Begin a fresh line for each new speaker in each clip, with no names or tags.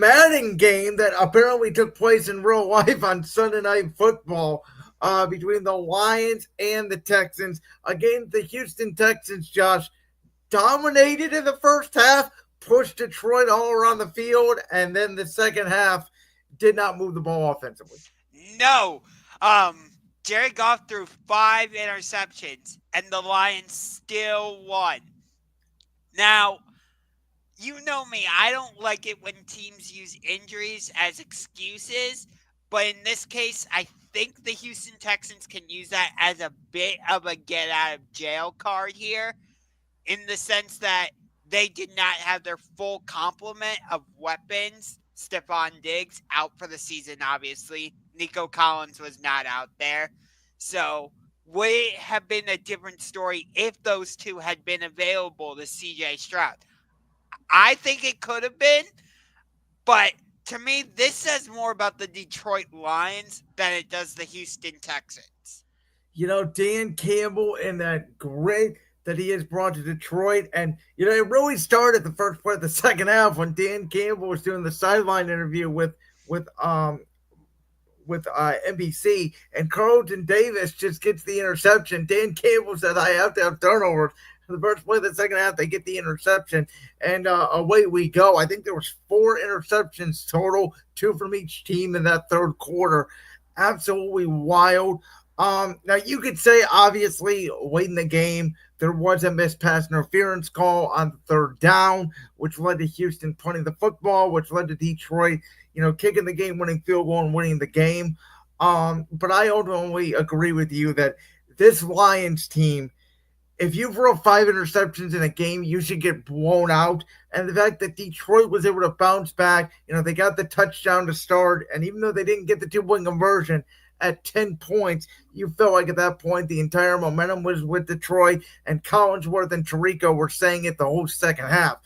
Madden game that apparently took place in real life on Sunday Night Football between the Lions and the Texans. Again, the Houston Texans, Josh, dominated in the first half, pushed Detroit all around the field, and then the second half did not move the ball offensively.
No. Um, Jared Goff threw 5 interceptions, and the Lions still won. Now, you know me, I don't like it when teams use injuries as excuses, but in this case, I think the Houston Texans can use that as a bit of a get out of jail card here, in the sense that they did not have their full complement of weapons. Stephon Diggs out for the season, obviously. Nico Collins was not out there. So, would it have been a different story if those two had been available to CJ Stroud? I think it could have been, but to me, this says more about the Detroit Lions than it does the Houston Texans.
Dan Campbell and that grit that he has brought to Detroit. And, it really started the first part of the second half when Dan Campbell was doing the sideline interview with NBC, and Carlton Davis just gets the interception. Dan Campbell said, I have to have turnovers. The first play of the second half, they get the interception, and away we go. I think there was 4 interceptions total, 2 from each team in that third quarter. Absolutely wild. Now you could say, obviously, late in the game, there was a missed pass interference call on the third down, which led to Houston punting the football, which led to Detroit, kicking the game-winning field goal and winning the game. But I ultimately agree with you that this Lions team, if you throw 5 interceptions in a game, you should get blown out. And the fact that Detroit was able to bounce back, they got the touchdown to start, and even though they didn't get the 2-point conversion at 10 points, you felt like at that point the entire momentum was with Detroit, and Collinsworth and Tirico were saying it the whole second half.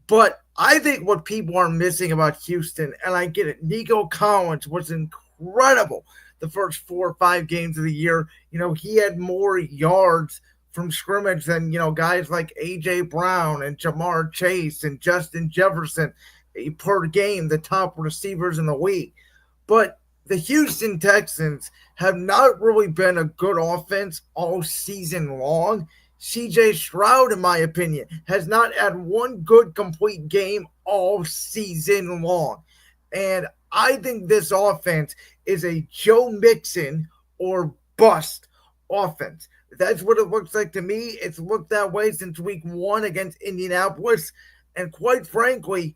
But I think what people are missing about Houston, and I get it, Nico Collins was incredible the first 4 or 5 games of the year. He had more yards from scrimmage than, guys like A.J. Brown and Jamar Chase and Justin Jefferson per game, the top receivers in the league. But the Houston Texans have not really been a good offense all season long. CJ Stroud, in my opinion, has not had one good complete game all season long. And I think this offense is a Joe Mixon or bust offense. That's what it looks like to me. It's looked that way since week 1 against Indianapolis. And quite frankly,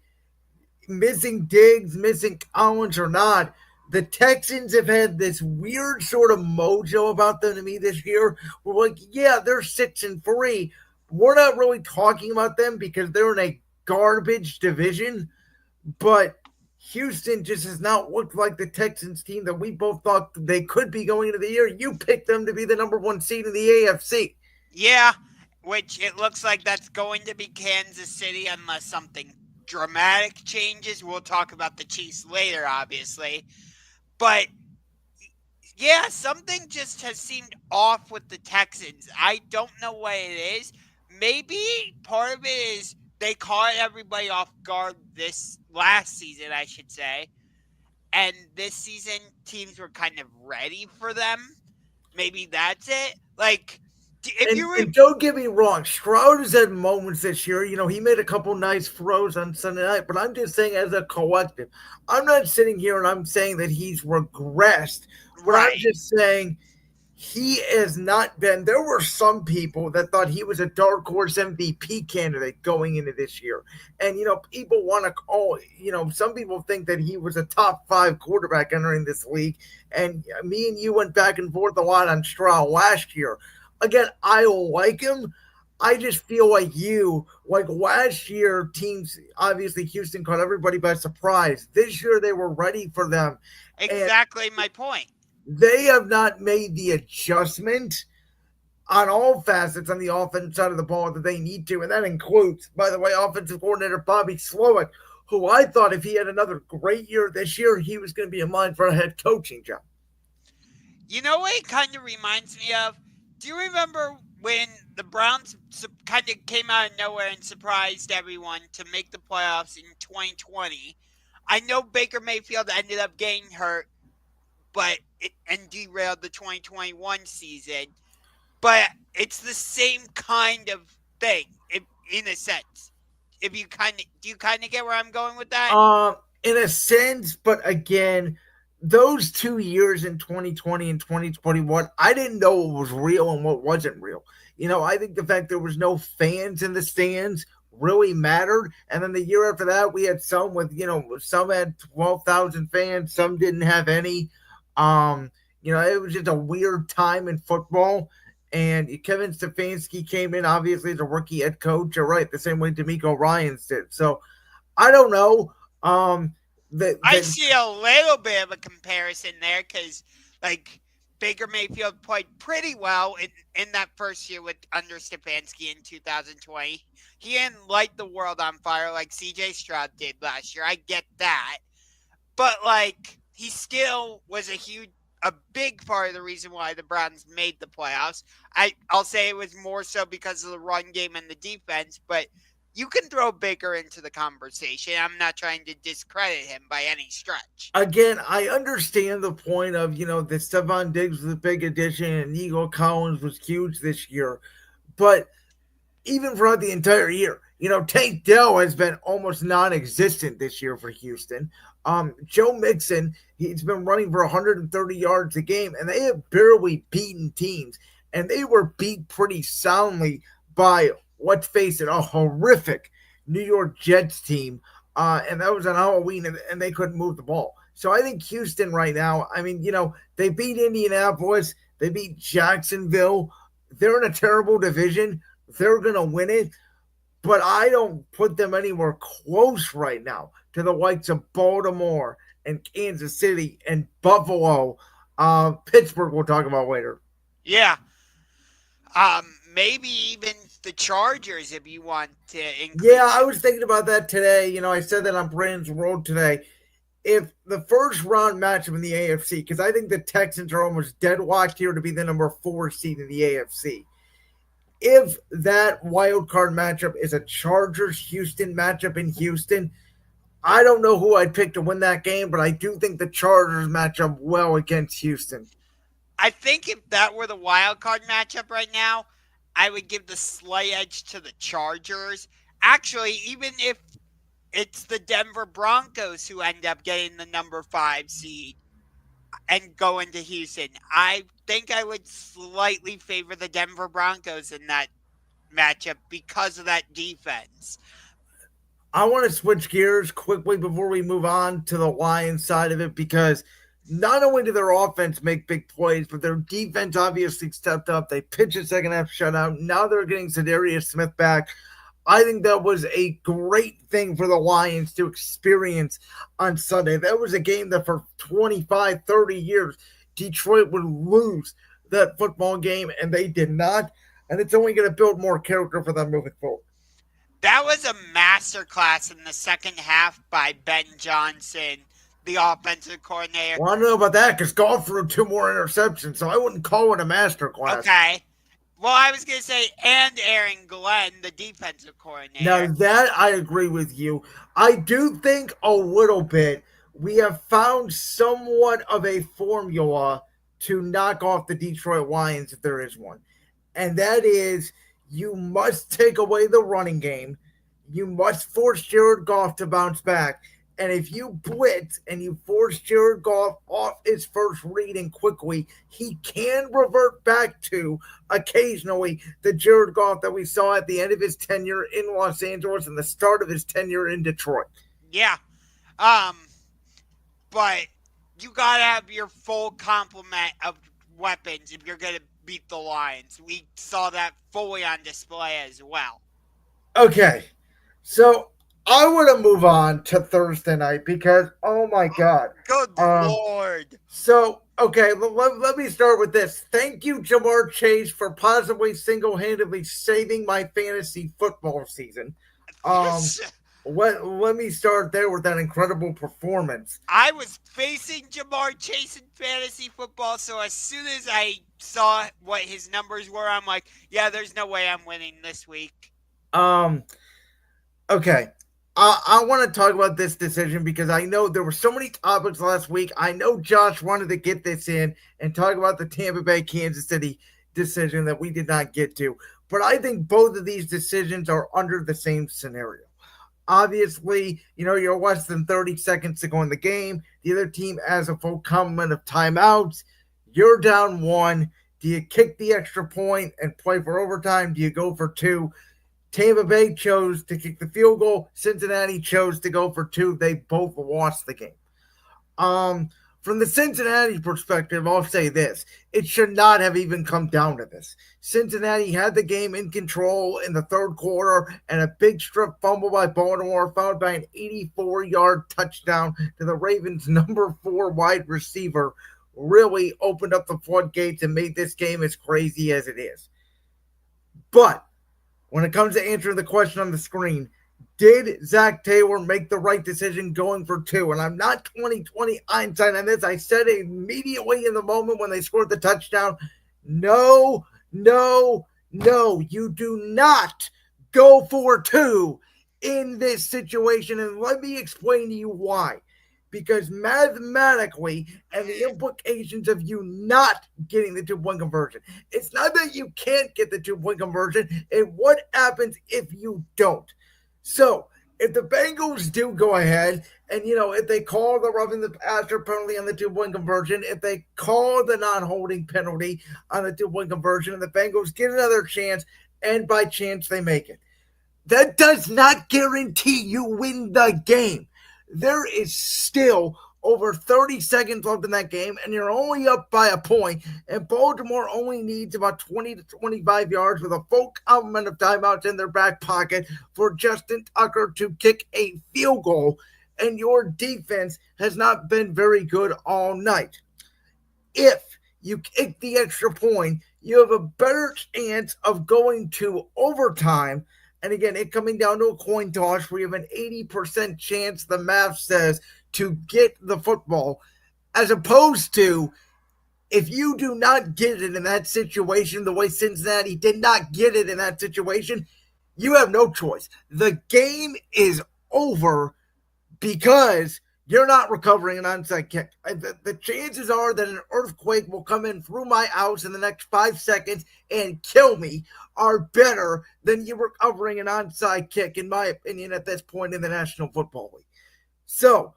missing Diggs, missing Collins or not, the Texans have had this weird sort of mojo about them to me this year. We're like, yeah, they're 6-3. We're not really talking about them because they're in a garbage division, but Houston just has not looked like the Texans team that we both thought they could be going into the year. You picked them to be the number 1 seed in the AFC.
Yeah, which it looks like that's going to be Kansas City unless something dramatic changes. We'll talk about the Chiefs later, obviously. But yeah, something just has seemed off with the Texans. I don't know what it is. Maybe part of it is they caught everybody off guard this last season, I should say. And this season, teams were kind of ready for them. Maybe that's it. Like, if
And,
you were.
and don't get me wrong, Stroud has had moments this year. He made a couple nice throws on Sunday night, but I'm just saying as a collective, I'm not sitting here and I'm saying that he's regressed, but I'm
Right.
just saying he has not been. There were some people that thought he was a dark horse MVP candidate going into this year. And, people want to call, some people think that he was a top 5 quarterback entering this league. And me and you went back and forth a lot on Stroud last year. Again, I like him. I just feel like last year, teams, obviously Houston caught everybody by surprise. This year, they were ready for them. And
Exactly my point.
they have not made the adjustment on all facets on the offensive side of the ball that they need to. And that includes, by the way, offensive coordinator Bobby Slowick, who I thought if he had another great year this year, he was going to be in line for a head coaching job.
You know what it kind of reminds me of? Do you remember when the Browns kind of came out of nowhere and surprised everyone to make the playoffs in 2020? I know Baker Mayfield ended up getting hurt, and derailed the 2021 season, but it's the same kind of thing, in a sense. If you kind of do, you kind of get where I'm going with that.
Um, in a sense, but again, those 2 years in 2020 and 2021, I didn't know what was real and what wasn't real. I think the fact there was no fans in the stands really mattered. And then the year after that, we had some with, some had 12,000 fans, some didn't have any. It was just a weird time in football. And Kevin Stefanski came in, obviously, as a rookie head coach. You're right, the same way D'Amico Ryans did. So I don't know. Um,
I
that
see a little bit of a comparison there because, like, Baker Mayfield played pretty well in that first year with under Stefanski in 2020. He didn't light the world on fire like CJ Stroud did last year. I get that. But like he still was a big part of the reason why the Browns made the playoffs. I'll say it was more so because of the run game and the defense, but you can throw Baker into the conversation. I'm not trying to discredit him by any stretch.
again, I understand the point of that Stephon Diggs was a big addition and Nico Collins was huge this year, but even throughout the entire year. Tank Dell has been almost non-existent this year for Houston. Joe Mixon, he's been running for 130 yards a game, and they have barely beaten teams, and they were beat pretty soundly by, let's face it, a horrific New York Jets team, and that was on Halloween, and they couldn't move the ball. So I think Houston right now, I mean, they beat Indianapolis, they beat Jacksonville. They're in a terrible division. They're going to win it, but I don't put them anywhere close right now to the likes of Baltimore and Kansas City and Buffalo. Pittsburgh, we'll talk about later.
Yeah. Maybe even the Chargers if you want to include
Yeah, I
them.
was thinking about that today. I said that on Brandon's World today. If the first round matchup in the AFC, because I think the Texans are almost deadlocked here to be the number 4 seed in the AFC. If that wild card matchup is a Chargers Houston matchup in Houston, I don't know who I'd pick to win that game, but I do think the Chargers match up well against Houston.
I think if that were the wild card matchup right now, I would give the slight edge to the Chargers. Actually, even if it's the Denver Broncos who end up getting the number 5 seed and going to Houston, I think I would slightly favor the Denver Broncos in that matchup because of that defense.
I want to switch gears quickly before we move on to the Lions side of it because not only did their offense make big plays, but their defense obviously stepped up. They pitched a second half shutout. Now they're getting Zadarius Smith back. I think that was a great thing for the Lions to experience on Sunday. That was a game that for 25, 30 years, Detroit would lose that football game, and they did not. And it's only going to build more character for them moving forward.
That was a masterclass in the second half by Ben Johnson, the offensive coordinator.
Well, I don't know about that because Goff threw 2 more interceptions, so I wouldn't call it a masterclass.
Okay. Well, I was going to say, and Aaron Glenn, the defensive
Now,
coordinator.
that I agree with you. I do think a little bit we have found somewhat of a formula to knock off the Detroit Lions if there is one. And that is you must take away the running game. You must force Jared Goff to bounce back. And if you blitz and you force Jared Goff off his first read and quickly, he can revert back to occasionally the Jared Goff that we saw at the end of his tenure in Los Angeles and the start of his tenure in Detroit.
Yeah. Um, but you got to have your full complement of weapons if you're going to beat the Lions. We saw that fully on display as well.
Okay, so I want to move on to Thursday night because, oh my God.
Good
Um,
Lord.
So, okay, let me start with this. Thank you, Jamar Chase, for possibly single handedly saving my fantasy football season. Um, let me start there with that incredible performance.
I was facing Jamar Chase in fantasy football, so as soon as I saw what his numbers were, I'm like, yeah, there's no way I'm winning this week.
Um, okay. I want to talk about this decision because I know there were so many topics last week. I know Josh wanted to get this in and talk about the Tampa Bay Kansas City decision that we did not get to. But I think both of these decisions are under the same scenario. Obviously, you're less than 30 seconds to go in the game. The other team has a full complement of timeouts. You're down one. Do you kick the extra point and play for overtime? Do you go for two? Tampa Bay chose to kick the field goal. Cincinnati chose to go for two. They both lost the game. Um, from the Cincinnati perspective, I'll say this: it should not have even come down to this. Cincinnati had the game in control in the third quarter, and a big strip fumble by Baltimore, followed by an 84-yard touchdown to the Ravens' number 4 wide receiver, really opened up the floodgates and made this game as crazy as it is. But when it comes to answering the question on the screen, did Zach Taylor make the right decision going for two? And I'm not 2020 hindsight on this. I said it immediately in the moment when they scored the touchdown. No, no, no. You do not go for two in this situation. And let me explain to you why. Because mathematically, and the implications of you not getting the 2 point conversion, it's not that you can't get the 2 point conversion, and what happens if you don't. So, if the Bengals do go ahead and, if they call the roughing the passer penalty on the 2 point conversion, if they call the non holding penalty on the 2 point conversion, and the Bengals get another chance, and by chance they make it, that does not guarantee you win the game. There is still over 30 seconds left in that game, and you're only up by a point. And Baltimore only needs about 20 to 25 yards with a full complement of timeouts in their back pocket for Justin Tucker to kick a field goal. And your defense has not been very good all night. If you kick the extra point, you have a better chance of going to overtime. And again, it coming down to a coin toss where you have an 80% chance, the math says, to get the football, as opposed to if you do not get it in that situation, the way Cincinnati did not get it in that situation, you have no choice. The game is over because you're not recovering an onside kick. The chances are that an earthquake will come in through my house in the next 5 seconds and kill me are better than you recovering an onside kick, in my opinion, at this point in the National Football League. So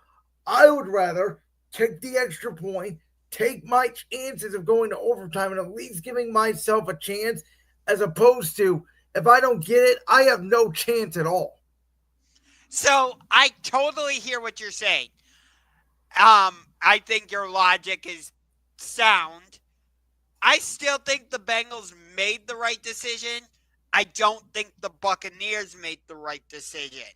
I would rather kick the extra point, take my chances of going to overtime and at least giving myself a chance, as opposed to if I don't get it, I have no chance at all.
So I totally hear what you're saying. I think your logic is sound. I still think the Bengals made the right decision. I don't think the Buccaneers made the right decision.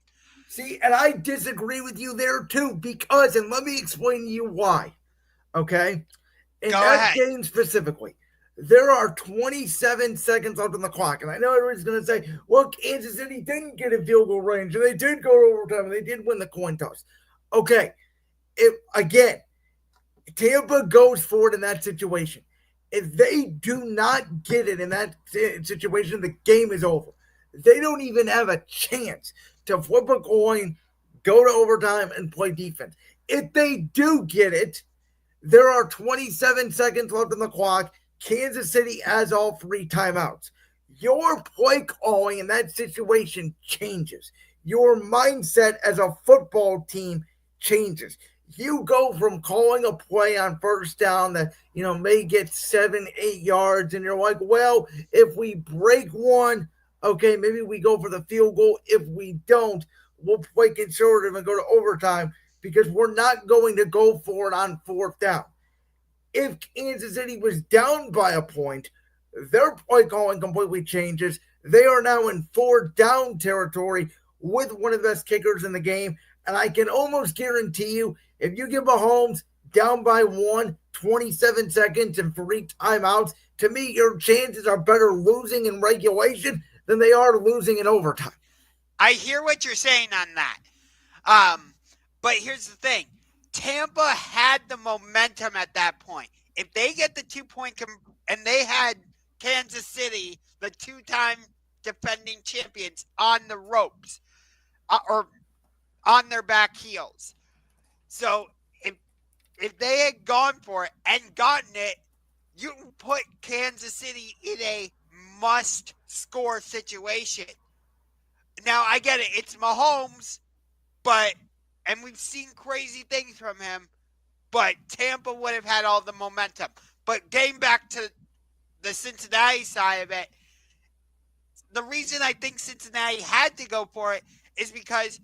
See, and I disagree with you there too, because, and let me explain to you why. Okay? In
Go
that
ahead.
game specifically, there are 27 seconds left on the clock. And I know everybody's going to say, well, Kansas City didn't get a field goal range, and they did go to overtime, and they did win the coin toss. Okay. Again, Tampa goes forward in that situation. If they do not get it in that situation, the game is over. They don't even have a chance to flip a coin, go to overtime, and play defense. If they do get it, there are 27 seconds left on the clock. Kansas City has all 3 timeouts. Your play calling in that situation changes. Your mindset as a football team changes. You go from calling a play on first down that may get 7-8 yards, and you're like, well, if we break one, okay, maybe we go for the field goal. If we don't, we'll play conservative and go to overtime because we're not going to go for it on fourth down. If Kansas City was down by a point, their play calling completely changes. They are now in 4 down territory with one of the best kickers in the game. And I can almost guarantee you, if you give Mahomes down by 27 seconds and 3 timeouts, to me, your chances are better losing in regulation than they are losing in overtime.
I hear what you're saying on that. But here's the thing. Tampa had the momentum at that point. If they get the 2 point and they had Kansas City, the 2-time defending champions, on the ropes, or on their back heels. So if they had gone for it and gotten it, you can put Kansas City in a must-score situation. Now, I get it. It's Mahomes, and we've seen crazy things from him, but Tampa would have had all the momentum. But getting back to the Cincinnati side of it, the reason I think Cincinnati had to go for it is because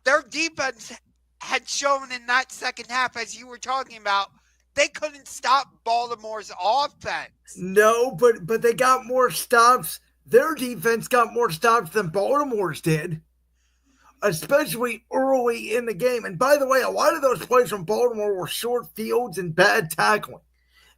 their defense had shown in that second half, as you were talking about, they couldn't stop Baltimore's offense.
No, but they got more stops. Their defense got more stops than Baltimore's did, especially early in the game. And by the way, a lot of those plays from Baltimore were short fields and bad tackling.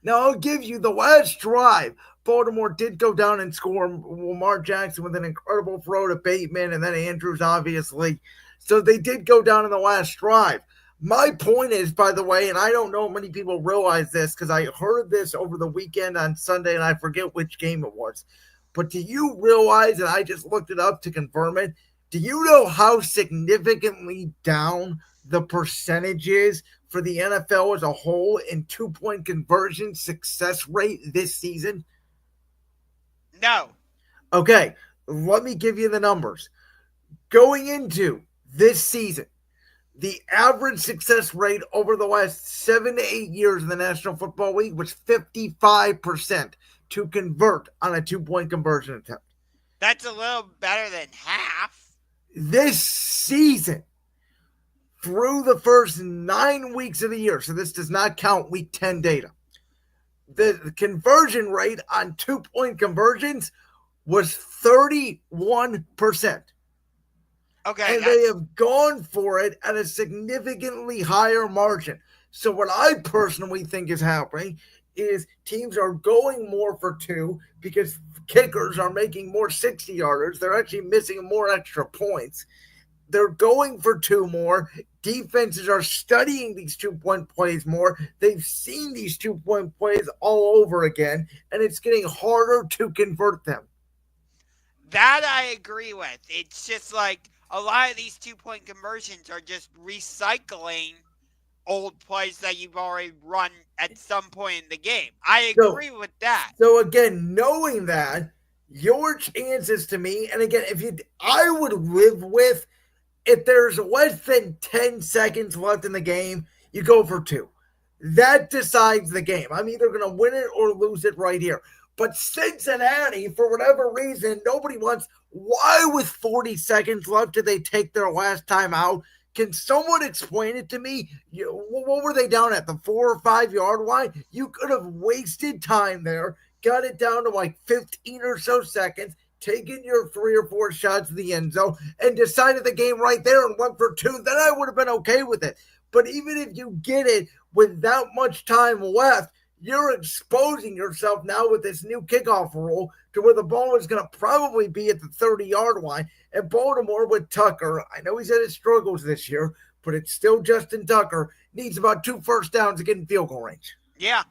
Now, I'll give you the last drive. Baltimore did go down and score Lamar Jackson with an incredible throw to Bateman and then Andrews, obviously. So they did go down in the last drive. My point is, by the way, and I don't know many people realize this because I heard this over the weekend on Sunday and I forget which game it was. But do you realize, and I just looked it up to confirm it, do you know how significantly down the percentage is for the NFL as a whole in 2-point conversion success rate this season?
No.
Okay, let me give you the numbers. Going into this season, the average success rate over the last 7 to 8 years in the National Football League was 55% to convert on a 2-point conversion attempt.
That's a little better than half.
This season, through the first 9 weeks of the year, so this does not count week 10 data, the conversion rate on 2-point conversions was 31%.
Okay.
And they have gone for it at a significantly higher margin. So what I personally think is happening is teams are going more for two because kickers are making more 60-yarders. They're actually missing more extra points. They're going for two more. Defenses are studying these 2-point plays more. They've seen these 2-point plays all over again, and it's getting harder to convert them.
That I agree with. It's just like a lot of these 2-point conversions are just recycling old plays that you've already run at some point in the game. I agree with that.
So again, knowing that, your chances to me, and again, I would live with if there's less than 10 seconds left in the game, you go for two. That decides the game. I'm either going to win it or lose it right here. But Cincinnati, for whatever reason, nobody wants. Why, with 40 seconds left, did they take their last time out? Can someone explain it to me? What were they down at, the 4 or 5 yard line? You could have wasted time there, got it down to like 15 or so seconds, taken your 3 or 4 shots in the end zone, and decided the game right there and went for two. Then I would have been okay with it. But even if you get it with that much time left, you're exposing yourself now with this new kickoff rule to where the ball is going to probably be at the 30-yard line. And Baltimore with Tucker, I know he's had his struggles this year, but it's still Justin Tucker, needs about 2 first downs to get in field goal range.
Yeah,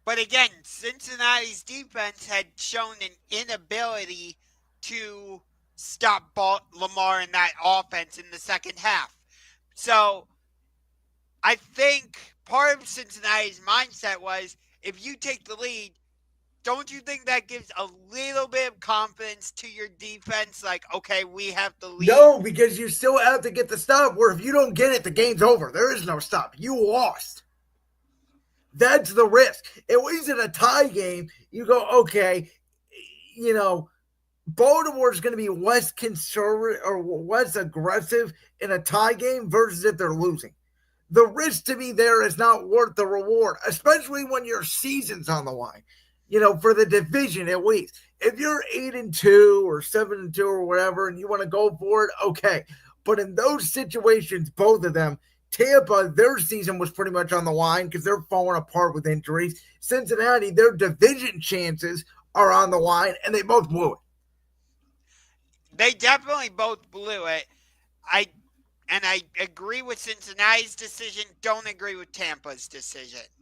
but again, Cincinnati's defense had shown an inability to stop Lamar in that offense in the second half. So I think part of Cincinnati's mindset was, if you take the lead, don't you think that gives a little bit of confidence to your defense? Like, okay, we have the lead.
No, because you still have to get the stop, where if you don't get it, the game's over. There is no stop. You lost. That's the risk. At least in a tie game, you go, okay, Baltimore's going to be less conservative or less aggressive in a tie game versus if they're losing. The risk to me there is not worth the reward, especially when your season's on the line, for the division at least. If you're 8-2 or 7-2 or whatever and you want to go for it, okay. But in those situations, both of them, Tampa, their season was pretty much on the line because they're falling apart with injuries. Cincinnati, their division chances are on the line, and they both blew it.
They definitely both blew it. I agree with Cincinnati's decision, don't agree with Tampa's decision.